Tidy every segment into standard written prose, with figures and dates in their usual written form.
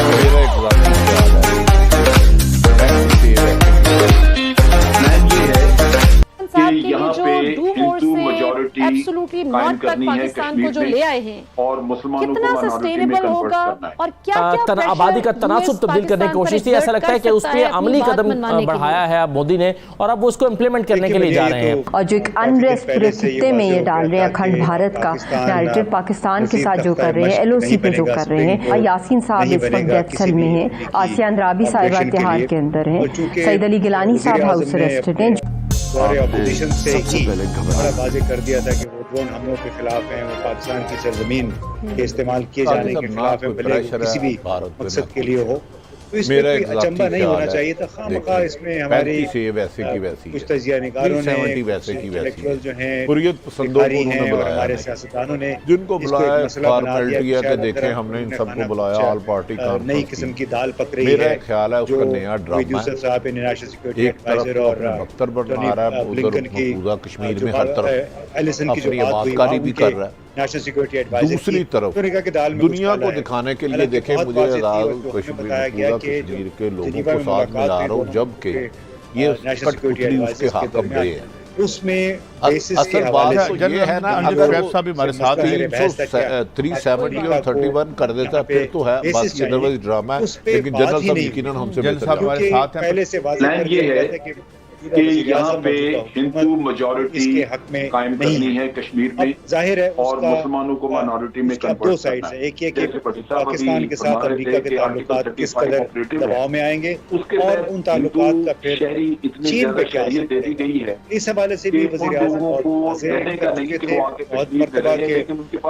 मेरा एक ज़ाती ख्याल है, मैं किसी कि यहाँ पे हिंदू मेजॉरिटी कायम करनी है कश्मीर में और मुसलमानों को माइनॉरिटी में कन्वर्ट करना है और क्या आबादी का तनासुब तब्दील करने की कोशिश थी। ऐसा लगता है कि उस पर अमली कदम बढ़ाया है अब मोदी ने और अब वो उसको इम्प्लीमेंट करने के लिए जा रहे हैं। और जो एक अनरेस्ट पूरे खित्ते में ये डाल रहे हैं, अखंड भारत का नैरेटिव पाकिस्तान के साथ जो कर रहे हैं, LOC पे जो कर रहे हैं। यासीन साहब इस वक्त डेथ सेल में हैं, आसिया अंद्राबी साहिबा तिहाड़ के अंदर हैं, सईद अली गिलानी साहब हाउस अरेस्टेड हैं। अपोजिशन से ही बड़ा वाज़ेह कर दिया था कि वो ड्रोन हमलों के खिलाफ हैं, वो पाकिस्तान की सरजमीन के इस्तेमाल किए जाने के खिलाफ है, भले किसी भी मकसद के लिए हो। तो इसमें कोई अचंभा नहीं होना चाहिए था। खामखा इसमें हमारे कुछ तजिया निगारों ने, इंटेलेक्चुअल जो हैं, भिखारी हैं और हमारे सियासतदानों ने जिनको बुलाया फॉर्मेलिटी है कि देखें हमने इन सबको बुलाया, ऑल पार्टी नई किस्म की दाल पक रही मेरा है। ख्याल है उसका नया ड्रामा है। साहब नेशनल सिक्योरिटी एडवाइजर और बख्तर बना रहा है, उधर मौजूदा कश्मीर में हर तरफ एलिसन की जो अपनी बात हुई आबादकारी भी कर रहा है। नेशनल सिक्योरिटी एडवाइजर दूसरी तरफ दुनिया को दिखाने के लिए देखें, मुझे आजाद कश्मीर कश्मीर के लोगों को साथ मिला रहा हूँ, जबकि ये कठपुतली उसके हाथ में गए हैं। उसमें असल बात तो ये है ना, अगर साहब हमारे साथ 370 और 31 कर देता फिर तो है बात, अदरवाइज ड्रामा है। लेकिन जनरल साहब यकीनन हमसे बेहतर हमारे साथ हैं। पहले से प्लान ये है कि यहाँ पे हिंदू मेजॉरिटी कायम करनी है कश्मीर में, जाहिर है और मुसलमानों को माइनॉरिटी में कन्वर्ट दो साइड से, एक ये कि पाकिस्तान के साथ अमेरिका के ताल्लुकात किस कदर दबाव में आएंगे और उन ताल्लुकात का फिर चीन पे क्या दे दी गई है। इस हवाले से भी वज़ीर आज़म बहुत मरतबा के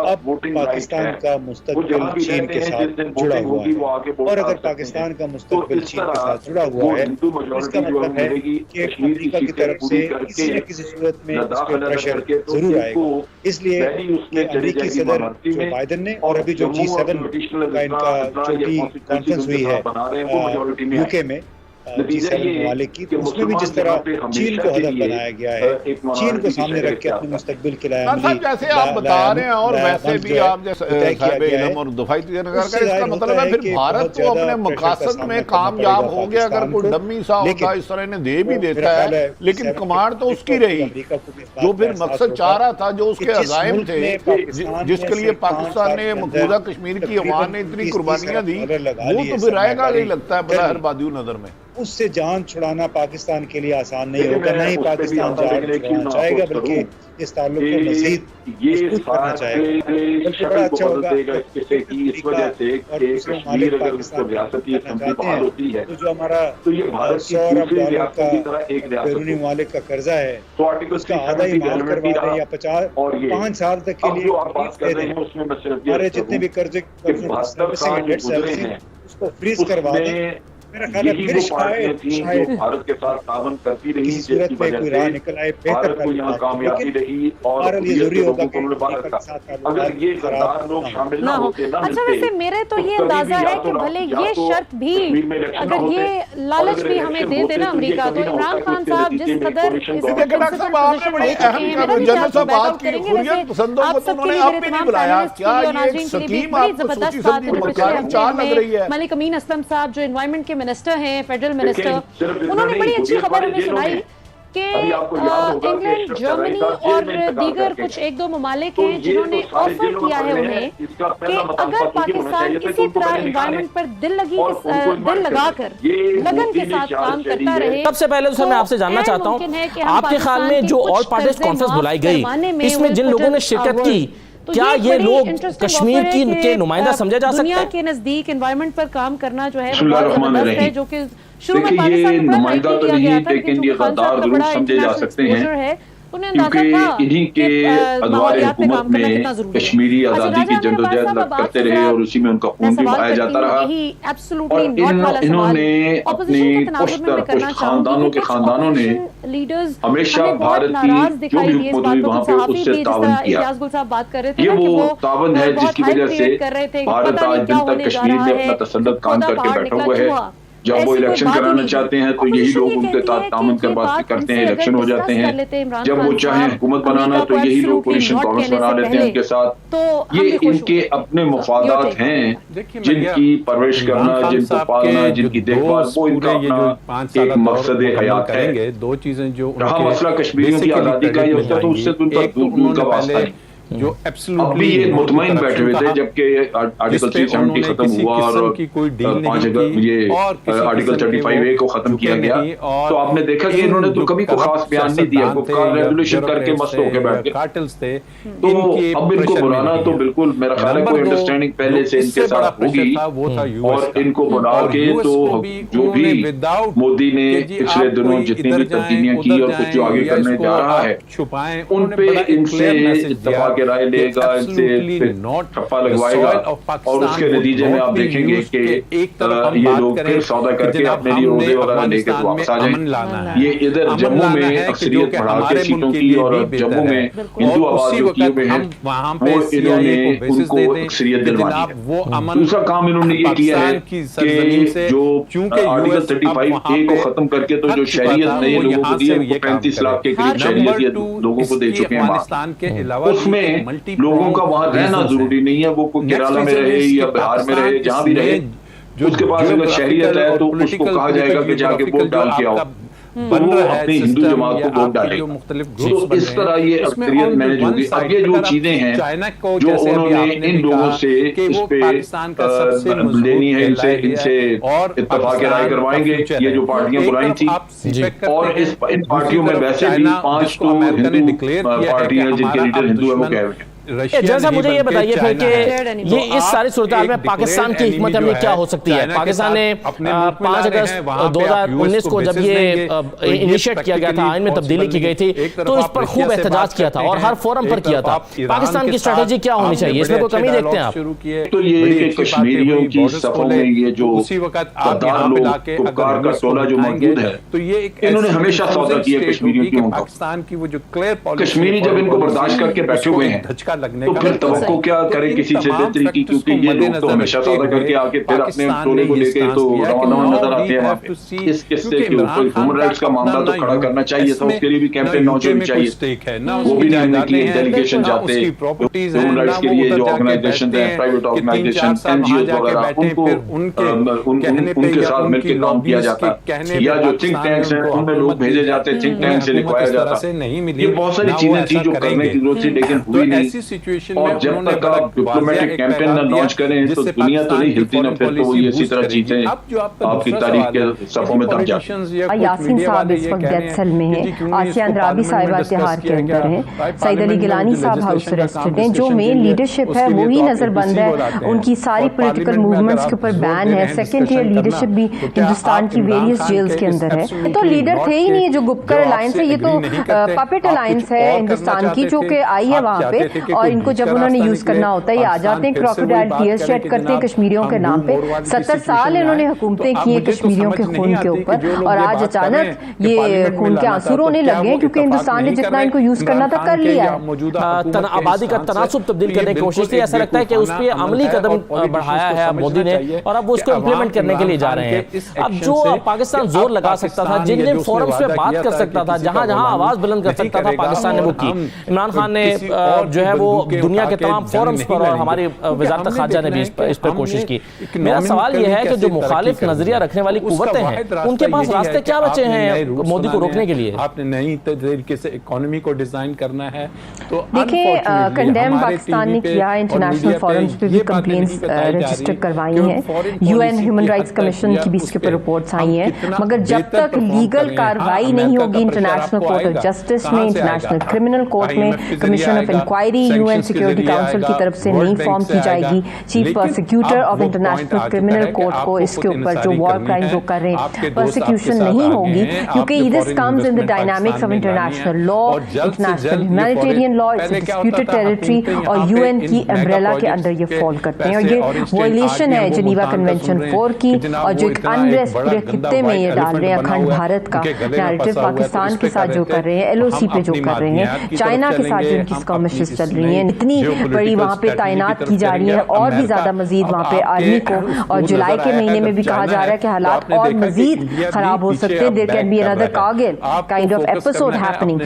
अब पाकिस्तान का मुस्तकबिल चीन के साथ जुड़ा हुआ है, और अगर पाकिस्तान का मुस्तकबिल चीन के साथ जुड़ा हुआ है इसका मतलब है कि अमेरिका की तरफ से किसी न किसी सूरत में इस पे प्रेशर जरूर आएगा। इसलिए अमेरिकी सदर जो बाइडेन ने और अभी जो G7 का इनका छोटी कॉन्फ्रेंस हुई है UK में G7 ममालिक की, तो उसमें भी जिस तरह चीन को हदफ बनाया गया है, चीन को सामने रख के अपने मुस्तकबिल के लिए जैसे आप बता रहे हैं, और वैसे भी आप जैसे और दफाई इसका मतलब है फिर भारत को अपने मकसद में कामयाब हो गया। अगर कोई डम्मी सा होता इस तरह ने दे भी देता है, लेकिन कमांड तो उसकी रही जो फिर मकसद चाह रहा था, जो उसके अज़ाइम थे, जिसके लिए पाकिस्तान ने मकबूजा कश्मीर की अवाम ने इतनी कुर्बानियां दी, वो तो फिर रहेगा नहीं लगता है बज़ाहिर बादियों नजर में। उससे जान छुड़ाना पाकिस्तान के लिए आसान नहीं होगा, नहीं पाकिस्तान जान छुड़ाना चाहेगा, बल्कि इस ताल्लुक को मज़ीद मजबूत करना चाहेगा। बल्कि बड़ा अच्छा होगा इस वजह से कश्मीर अगर उसको रियासती असेंबली बहाल होती है तो जो हमारा $100 अरब का बैरूनी ममालिक का कर्जा है उसका आधा ही माफ करवा दें या 5 साल तक के लिए हमारे जितने भी कर्जे उसको फ्रीज करवा दें। मेरा ख्याल है शायद भारत के साथ तावन करती रही, किसी सूरत में कोई राह निकल आए, बेहतर को यहाँ कामयाबी रही, और ये जरूरी होगा कि अगर ये गद्दार लोग शामिल ना होते ना। अच्छा, वैसे मेरे तो ये अंदाजा है कि भले ये शर्त भी, अगर ये लालच भी हमें दे देना अमेरिका, तो इमरान खान साहब जिस कदर मलिक अमीन असलम साहब जो एनवायरमेंट के मिनिस्टर हैं, फेडरल मिनिस्टर, उन्होंने बड़ी अच्छी खबर हमें सुनाई कि इंग्लैंड, जर्मनी और दीगर कुछ 1-2 ममालिक हैं जिन्होंने ऑफर किया है उन्हें कि अगर पाकिस्तान किसी तरह एनवायरनमेंट पर दिल लगाकर लगन के साथ काम करता रहे। सबसे पहले तो मैं आपसे जानना चाहता हूँ, आपके ख्याल में जो ऑल पार्टीज कॉन्फ्रेंस बुलाई गई, इसमें जिन लोगों ने शिरकत की, क्या ये लोग कश्मीर के नुमाइंदा समझे जा सकते हैं? दुनिया के नजदीक एनवायरनमेंट पर काम करना जो है बहुत जबरदस्त है, जो कि शुरू में ये नुमाइंदा तो नहीं, लेकिन ये गद्दार जरूर समझे जा सकते हैं, क्योंकि इन्हीं के अदवार हुकूमत में कश्मीरी आज़ादी की जद्दोजहद करते रहे और उसी में उनका खून भी बहाया जाता रहा। और इन्होंने अपने कुछ खानदानों ने हमेशा भारत की जो भी हुकूमत हुई वहाँ पे उससे तावन किया। ये वो तावन है जिसकी वजह से भारत आज दिन तक कश्मीर में अपना तसल्लुत कायम करके बैठा हुआ है। जब वो इलेक्शन कराना चाहते हैं तो यही लोग उनके साथ तामन करते हैं, इलेक्शन हो जाते हैं। जब वो चाहें हुकूमत बनाना तो यही लोग कोalition गवर्नमेंट बना लेते हैं उनके साथ। ये इनके अपने मफादात हैं जिनकी परवरिश करना, जिनको पालना, जिनकी देखभाल, वो इनका अपना एक मकसद हयात है। दो चीजें जो रहा मसला कश्मीरियों की आज़ादी का, ये उसका तो उससे तो उनका वास्ता नहीं। जो अब भी ये मुतमईन बैठे हुए थे जबकि आर्टिकल 370 खत्म हुआ और 5 अगस्त ये आर्टिकल 35A को खत्म किया गया, तो आपने देखा कि इन्होंने तो कभी कोई खास बयान नहीं दिया, गुफ्तार रेजोल्यूशन करके मस्त होके बैठ गए। तो अब इनको बुलाना तो बिल्कुल मेरा ख्याल है कोई अंडरस्टैंडिंग पहले से इनके साथ होगी, और इनको बुला के तो जो भी मोदी ने पिछले दिनों जितनी भी तब्दीलियां की और कुछ जो आगे करने जा रहा है उन पे इनसे इत्तेफाक के राय लेगा, इनसे ठप्पा लगवाएगा, और उसके नतीजे में आप देखेंगे कि ये लोग फिर सौदा करके अपने लिए ओहदे वगैरह लेकर वापस आ जाएंगे। ये इधर जम्मू में अक्सरियत बढ़ा के सीटों की, और जम्मू में हिंदू आवाज जो किए हुए हैं वो इन्होंने उनको अक्सरियत दिलवानी है। दूसरा काम इन्होंने ये किया है कि जो आर्टिकल 35A को खत्म करके तो जो शहरियत नए लोगों को दी है, उनको 35 लाख के करीब शहरियत लोगों को दे चुके हैं। उसमें लोगों का वहां रहना जरूरी नहीं है, वो कोई केरला में रहे या बिहार में रहे, जहां भी रहे, उसके पास अगर शहरियत है तो उसको कहा जाएगा कि जाके वोट डाल के आओ, वो अपनी हिंदू जमात को वोट डालेगा। तो इस तरह ये अक्सरियत मैनेज होगी। अब ये जो चीजें हैं जो उन्होंने इन लोगों से इस पे लेनी है, इनसे इत्तेफाक राय करवाएंगे, ये जो पार्टियां बुलाई थी, और इन पार्टियों में वैसे भी 5 तो हिंदू पार्टियां जिनके लीडर हिंदू है वो कह रहे हैं। जैसा मुझे ये बताइए फिर कि ये इस सारी सूरत में पाकिस्तान की हिकमत अमली क्या हो सकती है? पाकिस्तान ने 5 अगस्त 2019 को जब ये इनिशिएट किया गया था, आइन में तब्दीली की गई थी, तो इस पर खूब एहतजाज किया था और हर फोरम पर किया था। पाकिस्तान की स्ट्रेटेजी क्या होनी चाहिए, इसमें कोई कमी देखते हैं आप? तो ये कश्मीरियों की सफों में ये जो गद्दार लोग, कुफ्कार का टोला जो मौजूद है, तो ये इन्होंने हमेशा सौदा किया कश्मीरियों की। पाकिस्तान की वो जो क्लियर कश्मीरी जब इनको बर्दाश्त करके बैठे हुए हैं तो फिर तवक्को क्या करें किसी से बेहतरी की, क्योंकि ये लोग तो हमेशा सौदा करके आके फिर अपने टोले को लेके तो रवाना नजर आते हैं वहाँ पे। इस किस्से के ऊपर ह्यूमन राइट्स का मामला तो खड़ा करना चाहिए था, उसके लिए भी कैंपेन लॉन्च होनी चाहिए। वो भी नहीं होने की डेलीगेशन जाते ह्यूमन राइट्स के लिए, जो ऑर्गेनाइजेशन है, प्राइवेट ऑर्गेनाइजेशन, NGO वगैरह, उनके साथ मिलकर काम किया जाता है, या जो थिंक टैंक्स हैं उनमें लोग भेजे जाते, थिंक टैंक से लिखवाया जाता। ये बहुत सारी चीजें थी जो करने की जरूरत थी, लेकिन हुई नहीं। और जब तक आप डिप्लोमेटिक कैंपेन न लॉन्च करें तो दुनिया तो नहीं हिलती ना, फिर तो वो इसी तरह चीजें आपकी तारीख के सफों में दब जाती हैं। यासीन साहब इस वक्त डेथ सेल में हैं, आसिया अंद्राबी साहिबा तिहाड़ के अंदर हैं, सईद अली गिलानी साहब हाउस अरेस्टेड हैं। जो मेन लीडरशिप है वो ही नजरबंद है, उनकी सारी पॉलिटिकल मूवमेंट्स के ऊपर बैन है। सेकेंड ईयर लीडरशिप भी हिंदुस्तान की वेरियस जेल्स के अंदर है। तो लीडर थे ही नहीं, जो गुपकर अलायंस है ये तो पपेट अलायंस है हिंदुस्तान की, जो कि आई है वहाँ पे, और इनको जब उन्होंने यूज करना होता है ये आ जाते हैं, क्रोकोडाइल टीयर्स शेड करते हैं कश्मीरियों के नाम पे। 70 साल इन्होंने हुकूमतें की हैं कश्मीरियों के खून के ऊपर, और आज अचानक ये खून के आंसू रोने लगे हैं क्योंकि हिंदुस्तान ने जितना इनको यूज करना था कर लिया है। आबादी का तनासुब तब्दील करने की कोशिश थी, ऐसा लगता है कि उस पर अमली कदम बढ़ाया है मोदी ने, और अब उसको इम्प्लीमेंट करने के लिए जा रहे हैं। अब जो पाकिस्तान जोर लगा सकता था, जिन जिन फोरम्स पे बात कर सकता था, जहां जहां आवाज बुलंद कर सकता था, पाकिस्तान ने वो की। इमरान खान ने जो है वो दुनिया के तमाम फोरम्स पर, और हमारी वजारत खारजा ने भी इस पर कोशिश की। मेरा सवाल यह है कि जो मुखालिफ नजरिया रखने वाली कुव्वतें हैं, उनके पास रास्ते क्या बचे हैं मोदी को रोकने के लिए? आपने नई तरीके से इकोनॉमी को डिजाइन करना है। तो देखिए, कंडेम पाकिस्तान ने किया, इंटरनेशनल फोरम्स पे भी कंप्लेंट्स रजिस्टर करवाई हैं, UN ह्यूमन राइट्स कमीशन की भी इसके ऊपर रिपोर्ट्स आई हैं, मगर जब तक लीगल कार्रवाई नहीं होगी इंटरनेशनल कोर्ट ऑफ जस्टिस में, इंटरनेशनल क्रिमिनल कोर्ट में, commission of inquiry UN security council की तरफ से नहीं फॉर्म की जाएगी, chief prosecutor of international criminal court को इसके ऊपर जो वॉर क्राइम्स वो कर रहे हैं प्रोसिक्यूशन नहीं होगी, क्योंकि this comes in the dynamics of international law, international humanitarian law, it's a disputed territory, और UN की अम्ब्रेला के अंदर ये फॉल करते हैं, और ये वायलेशन है जेनीवा कन्वेंशन 4 की, और जो एक अनरेस्ट पूरे खित्ते में ये डाल रहे हैं अखंड भारत का नैरेटिव, पाकिस्तान के साथ जो कर रहे हैं, LOC पे जो कर रहे हैं, चाइना के साथ जो इनकी स्कॉमिशेस चल रही हैं, इतनी बड़ी वहाँ पे तैनात की जा रही है और भी ज्यादा मजीद वहाँ पे आर्मी को, और जुलाई के महीने में भी कहा जा रहा है कि हालात और मजीद खराब हो सकते हैं। There can be another Kargil kind of episode happening.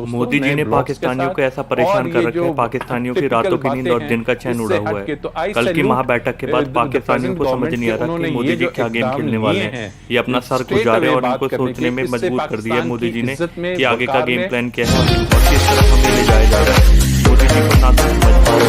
Modi ji ने पाकिस्तानियों को ऐसा परेशान कर रखा है, पाकिस्तानियों की रातों की नींद और दिन का चैन उड़ा हुआ है। कल की महाबैठक के बाद पाकिस्तानियों को समझ नहीं आ रहा कि मोदी जी क्या गेम खेलने वाले हैं। ये अपना सर खुजा रहे और उनको सोचने में मजबूर कर दिया मोदी जी ने कि आगे का गेम प्लान क्या है और किस तरफ हमें ले जाया जा रहा है। मोदी जी को ना तो समझ पाओ,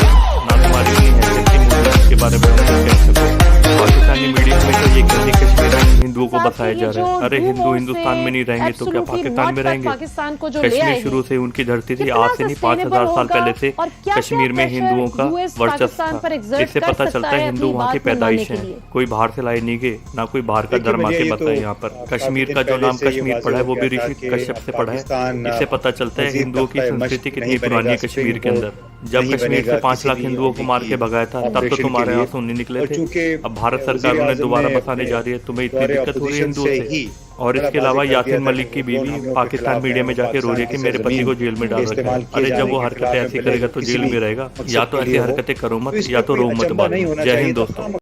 ना तुम्हारी नहीं है कि मोदी जी के बारे में कह सको। पाकिस्तानी मीडिया में तो ये कहते हैं कश्मीर में हिंदुओं को बसाया जा रहा है। अरे हिंदू हिंदुस्तान में नहीं रहेंगे तो क्या पाकिस्तान में रहेंगे? कश्मीर शुरू से उनकी धरती थी, आज से नहीं 5000 साल पहले से कश्मीर में हिंदुओं का वर्चस्व था। इससे पता चलता है हिंदू वहाँ की पैदाइश है, कोई बाहर से लाए नहीं गए, ना कोई बाहर का धर्म आके बताए। यहाँ पर कश्मीर का जो नाम कश्मीर पड़ा है वो भी ऋषि कश्यप से पड़ा है। इससे पता चलता है हिंदुओं की संस्कृति कितनी पुरानी है कश्मीर के अंदर। जब कश्मीर से 5 लाख हिंदुओं को मार के भगाया था तब तो तुम्हारे यहाँ सुनने निकले थे। अब भारत सरकार उन्हें दोबारा बसाने जा रही है, तुम्हें इतनी दिक्कत हो रही है हिंदुओं से। और इसके अलावा यासीन मलिक की बीवी पाकिस्तान मीडिया में जाके रो रही है कि मेरे पति को जेल में डाल रखा है। अरे जब वो हरकतें ऐसी करेगा तो जेल में रहेगा। या तो ऐसी हरकतें करो मत, या तो रो मत। जय हिंद दोस्तों।